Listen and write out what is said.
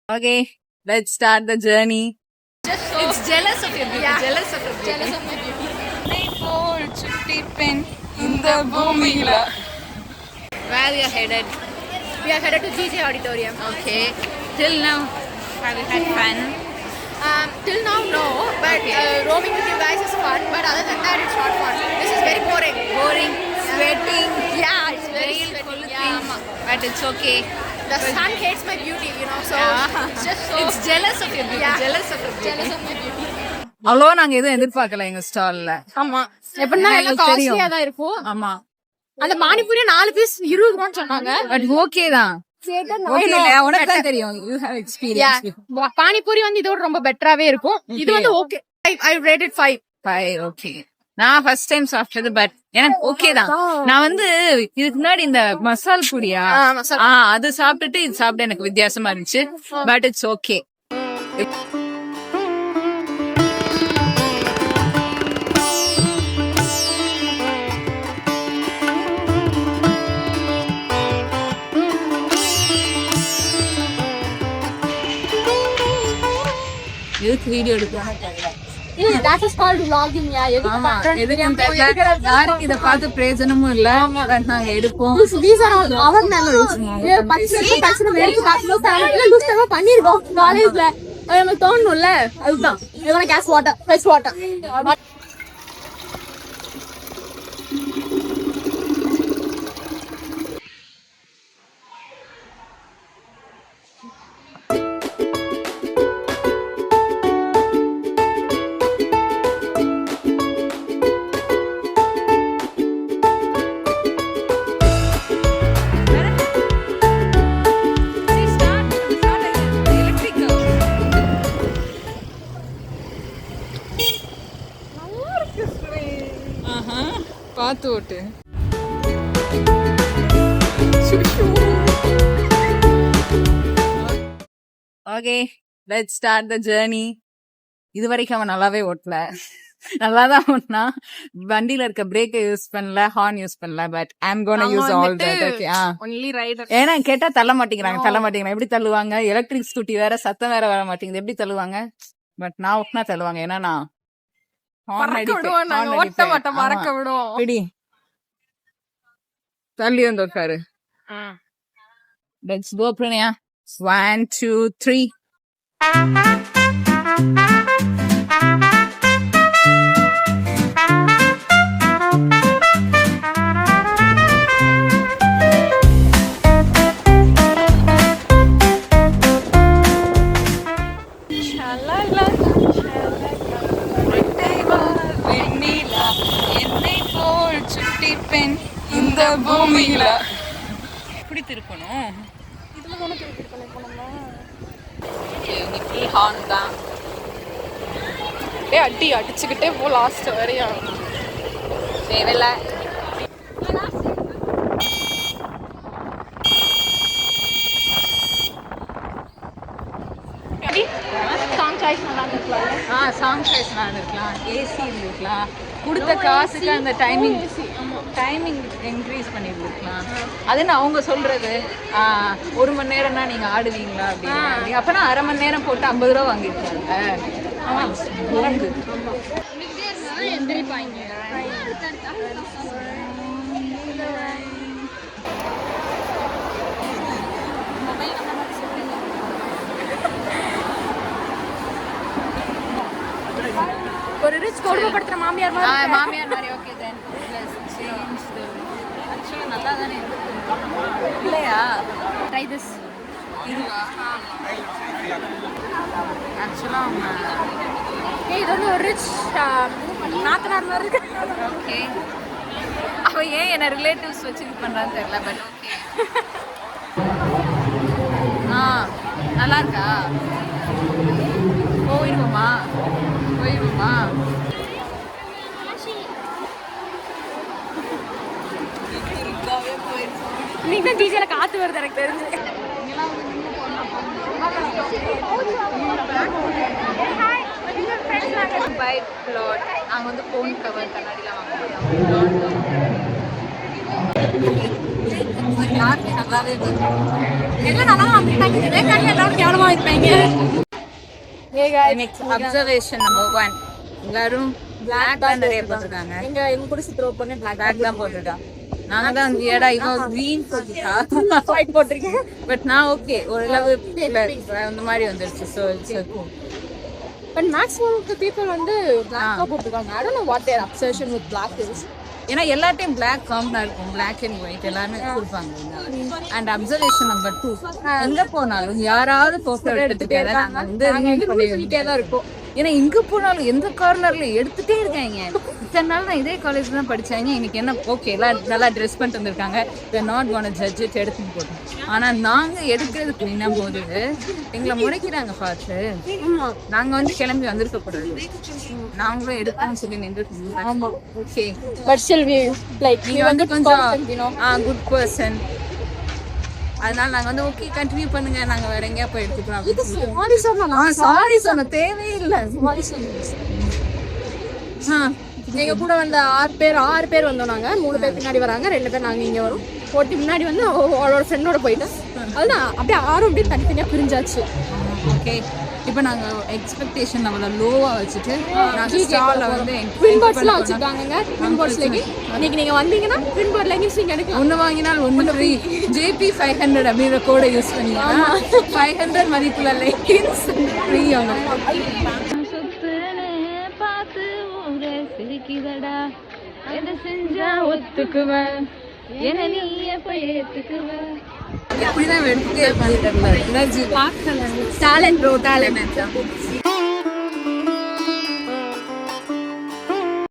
Okay, let's start the journey. It's jealous of your beauty. Yeah. Jealous of your beauty. Jealous of my beauty. In the பூமியில. Where we are headed? We are headed to GJ Auditorium. Okay. Till now, have you had fun? Till now, no. But roaming with you guys is fun. But other than that, it's not fun. This is very boring. Boring, sweating. Yeah, it's very Veil sweaty. கொளுத்தி. Yeah. But it's okay. The sun hates my beauty, you know. So it's just so. It's jealous of your beauty. Yeah. Jealous of your beauty. Jealous of my beauty. அவ்வளோ நாங்க எதுவும் எதிர்பார்க்கல எங்க ஸ்டால்ல. ஆமா. எப்படின்னா எல்லாம் காஸ்ட்லியா தான் இருக்கும். ஆமா. அந்த பானிபூரி 4 பீஸ் 20 ரூபான்னு சொன்னாங்க. பட் ஓகே தான். உனக்கு தான் தெரியும். You have experience. பானிபூரி வந்து இதோட ரொம்ப பெட்டராவே இருக்கும். இது வந்து ஓகே. I rated 5. 5 ஓகே. நான் ஃபர்ஸ்ட் டைம் சாப்பிட்டது பட் எனக்கு ஓகே தான். நான் வந்து இதுக்கு முன்னாடி இந்த மசால் பூரியா அது சாப்பிட்டுட்டு இது சாப்பிட்டு எனக்கு வித்தியாசமா இருந்துச்சு. But it's okay. எதுக்கு வீடியோ எடுக்கலாம்? That is called vlogging. யாருக்கு இத பார்த்து பிரயோஜனமும் இல்ல. நாங்க எடுப்போம். These are all our memories. பண்ணிருக்கோம் காலேஜ்ல. நமக்கு தோணும்ல, அதுதான். இதெல்லாம் கேஸ் வாட்டர், ஃப்ரெஷ் வாட்டர். பாத்து ஓட்டு. Okay, let's start the journey. இது வரைக்கும் அவன் நல்லாவே ஓட்டல. நல்லாதான் ஓட்டினா. வண்டியில இருக்க பிரேக் யூஸ் பண்ணல, ஹார்ன் யூஸ் பண்ணல. But I am gonna use all that. Okay. Only rider. ஏன்னா கேட்டா தள்ள மாட்டேங்கிறாங்க. எப்படி தள்ளுவாங்க? எலக்ட்ரிக் ஸ்கூட்டி வேற, சத்தம் வேற வர மாட்டேங்குது. எப்படி தள்ளுவாங்க? பட் நான் ஓட்டினா தள்ளுவாங்க. ஏன்னா நான் மறக்க விடுவோம். பிடி தள்ளி வந்து உட்காரு. Let's go, Pranaya. 1, 2, 3. இந்த பூமியில எப்படி திருப்பணும்? இதுல தான திருப்பிருக்கணும் இப்போ நம்ம. இன்னைக்கு ஹார்ன் தான். அடி அடிச்சுக்கிட்டே போ லாஸ்ட் வரையும். தேவையில்ல. சாங் சாய்ஸ் நல்லா இருக்கலாம். சாங் சாய்ஸ் நல்லா இருக்கலாம். ஏசி இருந்திருக்கலாம். கொடுத்த காசுக்கு அந்த டைமிங் இன்க்ரீஸ் பண்ணிருக்கலாம். அதுன்னு அவங்க சொல்றது 1 மணி நேரம்னா நீங்க ஆடுவீங்களா அப்படின்னு. அப்பனா அரை மணி நேரம் போட்டு 50 ரூபா வாங்கிருக்காங்க. எந்திரிப்பாங்க. ஒரு ரிச் கொடுமைப்படுத்துற மாமியார் மாதிரி. Okay then let's change the. ஆக்சுவலா நல்லா தானே இருக்கு இல்லையா? Try this. இதுவா? ஆக்சுவலா இது வந்து ஒரு ரிச் நாத்தனார் மாதிரி இருக்கு. ஓகே. அவ ஏன் என்ன ரிலேட்டிவ்ஸ் வச்சு இது பண்றான்னு தெரியல. But okay. நல்லா இருக்கா? போயிருவோமா? இன்னைக்கு டிஜேல காத்து வருது எனக்கு தெரிஞ்சு. பை பிளாட். அங்க வந்து போன் கவர் கண்ணாடிலாம் வாங்க மாட்டாங்க. யாருமே நல்லாவே இல்லை. எல்லாம் நல்லா அமைப்பாங்க, வேக்காட்டில் எல்லாரும் கேவலமாக இருப்பாங்க. அப்சர்வேஷன் நம்பர் 1, எல்லாரும் பிளாக் தான் நிறைய போட்டிருக்காங்க. எங்க கூட த்ரோ பண்ணி பிளாக் தான் போட்டுட்டான். நாங்க தான் வந்து ஏடா இவன் green போட்டுட்டா ஒயிட் போட்டிருக்கேன். பட் நான் ஓகே ஓரளவு அந்த மாதிரி வந்துருச்சு. So it's cool. But maximum of the people வந்து பிளாக் போட்டுருக்காங்க. I don't know what their obsession with black is. ஏன்னா எல்லா டைம் பிளாக் காமனாக இருக்கும், பிளாக் அண்ட் ஒயிட் எல்லாருமே கொடுப்பாங்க. அண்ட் அப்சர்வேஷன் நம்பர் 2, எங்க போனாலும் யாராவது போட்டோ எடுத்துட்டே தான் நாங்கள் வந்து சொல்லிட்டே தான் இருக்கும். ஏன்னா எங்க போனாலும் எந்த கார்னர்ல எடுத்துட்டே இருக்காங்க. இத்தனை நாள் நான் இதே காலேஜ் தான் படிச்சாங்க. இன்னைக்கு என்ன ஓகே எல்லாம் நல்லா ட்ரெஸ் பண்ணிட்டு வந்திருக்காங்க, நாட் கோன் ஜட்ஜ் இட் எடுத்துன்னு போட்டோம். ஆனா நாங்க எடுக்கிறதுக்கு நின்னும் போது எங்களை முறைக்கிறாங்க பார்த்து. நாங்க வந்து கிளம்பி வந்திருக்க கூடாது, நாங்களும் எடுக்கணும்னு சொல்லி நின்றுருக்கோம். Okay but still we like நீங்க வந்து கொஞ்சம் குட் பர்சன், அதனால நாங்க வந்து ஓகே கண்டினியூ பண்ணுங்க, நாங்க வேற எங்கேயா போய் எடுத்துக்கிறோம். சாரி சொன்னா சாரி சொன்ன தேவையில்லை. சாரி சொன்னா எங்க கூட வந்த 6 பேர் வந்தோம். நாங்க 3 பேர் பின்னாடி வராங்க, 2 பேர் நாங்க இங்க வரோம். போட்டி முன்னாடி வந்து அவளோட ஃப்ரெண்டோட போயிட்டேன். அதுதான் அப்படியே 6 அப்படியே தனித்தனியா பிரிஞ்சாச்சு. ஓகே இப்போ நாங்க எக்ஸ்பெக்டேஷன் அவ்வளோ லோவா வச்சுட்டு நாங்க ஸ்டால்ல வந்து ட்வின் பேர்ட்ஸ்லாம் வச்சிருக்காங்க. ட்வின் பேர்ட்ஸ் லெகின் இன்னைக்கு நீங்க வந்தீங்கன்னா ட்வின் பேர்ட் லெகின்ஸ் நீங்க எடுக்கலாம். ஒன்று வாங்கினால் 1 ஃப்ரீ. JP 500 அப்படிங்கிற கோடை யூஸ் பண்ணீங்கன்னா 500 மதிப்புள்ள லெகின்ஸ் ஃப்ரீ ஆகும். பார்த்து ஊரே சிரிக்குதடா, எதை செஞ்சா ஒத்துக்குவேன், என்ன நீ எப்ப ஏத்துக்குவேன். இப்படிதான் எடுத்துட்டே இருப்பாங்க. Talent bro, talent.